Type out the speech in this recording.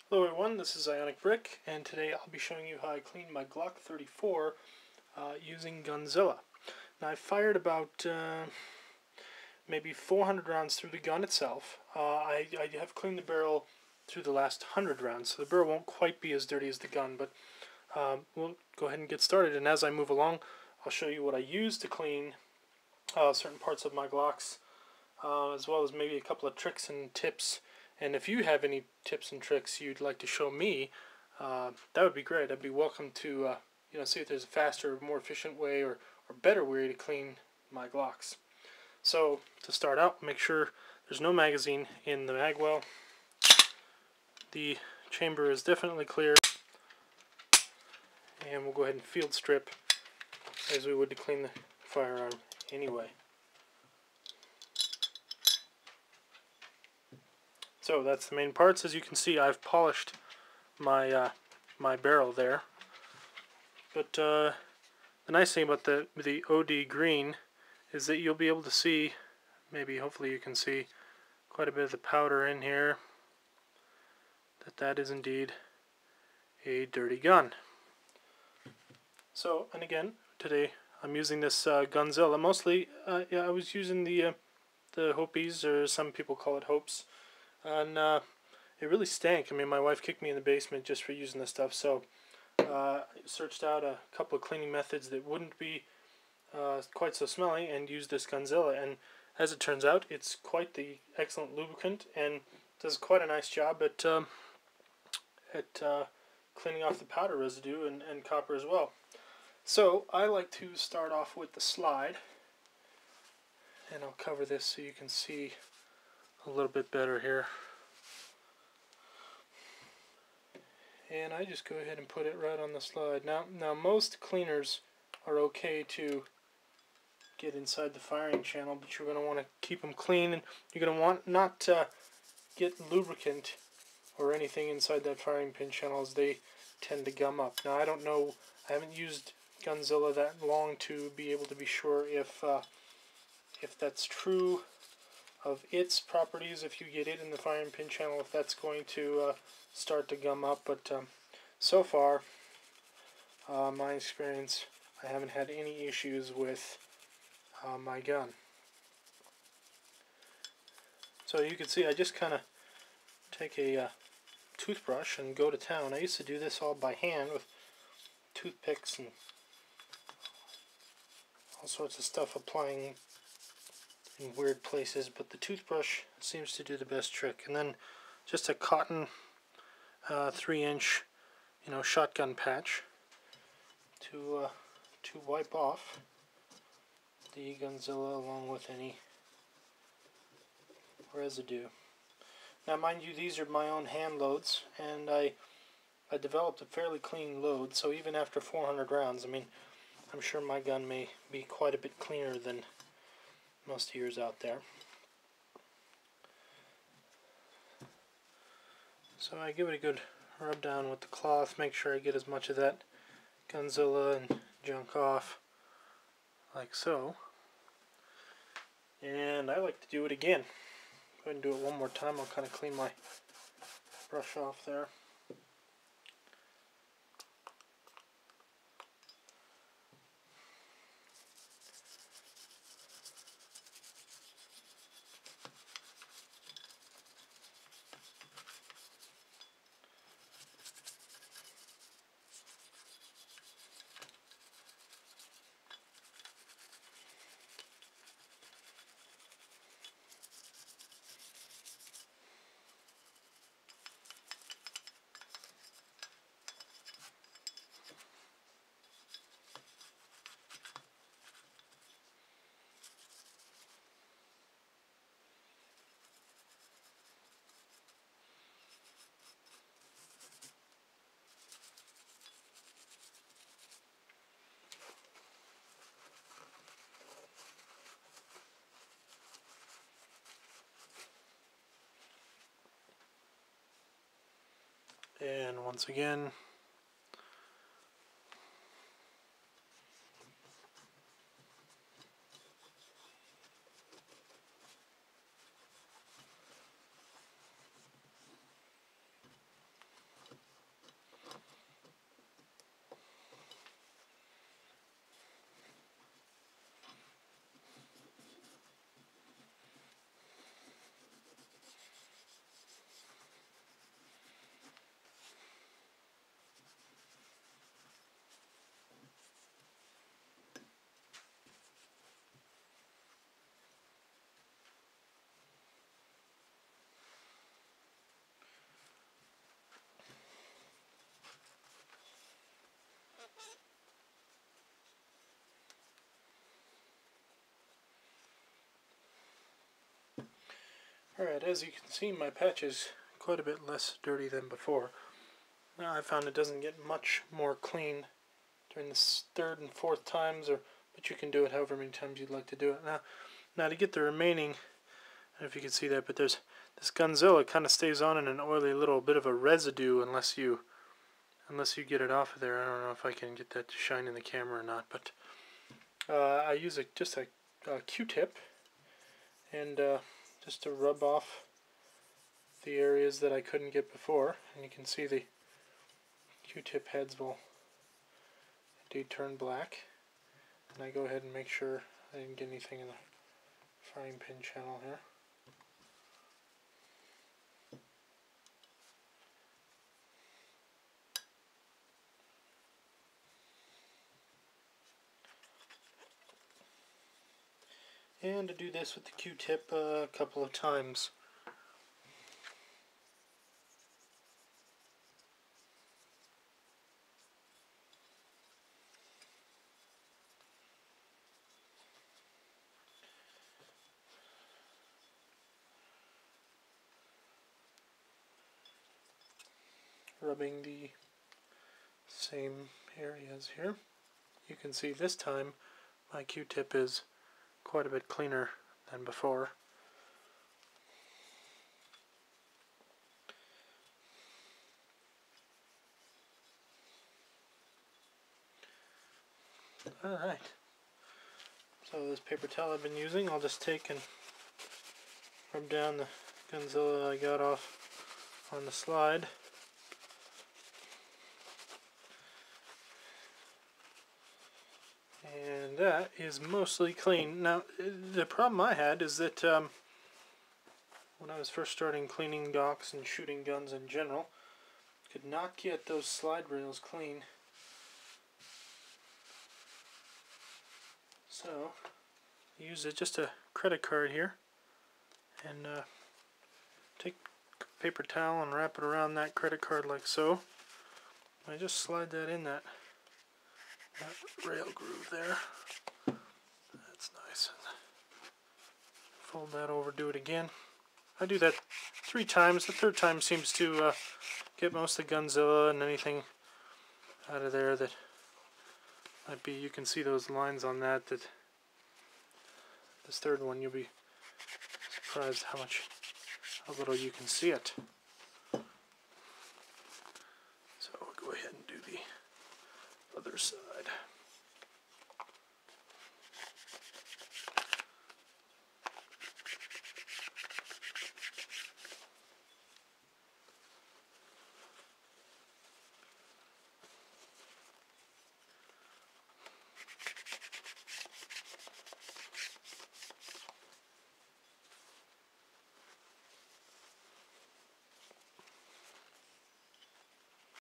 Hello everyone, this is Ionic Brick, and today I'll be showing you how I clean my Glock 34 using Gunzilla. Now I've fired about maybe 400 rounds through the gun itself. I have cleaned the barrel through the last 100 rounds, so the barrel won't quite be as dirty as the gun, but we'll go ahead and get started. And as I move along, I'll show you what I use to clean certain parts of my Glocks, as well as maybe a couple of tricks and tips. And if you have any tips and tricks you'd like to show me, that would be great. I'd be welcome to see if there's a faster, more efficient way or better way to clean my Glocks. So to start out, make sure there's no magazine in the mag well. The chamber is definitely clear, and we'll go ahead and field strip as we would to clean the firearm anyway. So that's the main parts. As you can see, I've polished my my barrel there. But the nice thing about the OD green is that you'll be able to see, hopefully you can see, quite a bit of the powder in here. That is indeed a dirty gun. So, and again, today I'm using this Gunzilla. Mostly, I was using the Hopies, or some people call it Hopes. And it really stank. I mean, my wife kicked me in the basement just for using this stuff, so I searched out a couple of cleaning methods that wouldn't be quite so smelly and used this Gunzilla. And as it turns out, it's quite the excellent lubricant and does quite a nice job at cleaning off the powder residue and copper as well. So I like to start off with the slide, and I'll cover this so you can see a little bit better here. And I just go ahead and put it right on the slide. Now most cleaners are okay to get inside the firing channel, but you're going to want to keep them clean, and you're going to want not to get lubricant or anything inside that firing pin channel, as they tend to gum up. Now I don't know, I haven't used Gunzilla that long to be able to be sure if that's true of its properties. If you get it in the firing pin channel, if that's going to start to gum up, but so far, my experience, I haven't had any issues with my gun. So you can see I just kind of take a toothbrush and go to town. I used to do this all by hand with toothpicks and all sorts of stuff, applying in weird places, but the toothbrush seems to do the best trick. And then just a cotton 3-inch shotgun patch to wipe off the Gunzilla along with any residue. Now mind you, these are my own hand loads, and I developed a fairly clean load, so even after 400 rounds, I mean, I'm sure my gun may be quite a bit cleaner than most of yours out there. So I give it a good rub down with the cloth, make sure I get as much of that Gunzilla and junk off, like so. And I like to do it again. Go ahead and do it one more time. I'll kind of clean my brush off there. And once again, Alright, as you can see, my patch is quite a bit less dirty than before. Now I found it doesn't get much more clean during the third and fourth times, but you can do it however many times you'd like to do it. Now to get the remaining, I don't know if you can see that, but there's this Gunzilla kind of stays on in an oily little bit of a residue unless you get it off of there. I don't know if I can get that to shine in the camera or not, but I use just a Q-tip and just to rub off the areas that I couldn't get before, and you can see the Q-tip heads will indeed turn black. And I go ahead and make sure I didn't get anything in the frying pan channel here. And to do this with the Q-tip a couple of times. Rubbing the same areas here. You can see this time my Q-tip is quite a bit cleaner than before. Alright, so this paper towel I've been using, I'll just take and rub down the Gunzilla I got off on the slide. And that is mostly clean. Now, the problem I had is that when I was first starting cleaning Glocks and shooting guns in general, could not get those slide rails clean. So, I use just a credit card here, and take a paper towel and wrap it around that credit card like so. I just slide that in that rail groove there. That's nice. Fold that over, do it again. I do that 3 times. The third time seems to get most of the Gunzilla and anything out of there that might be. You can see those lines on that. That this third one, you'll be surprised how little you can see it.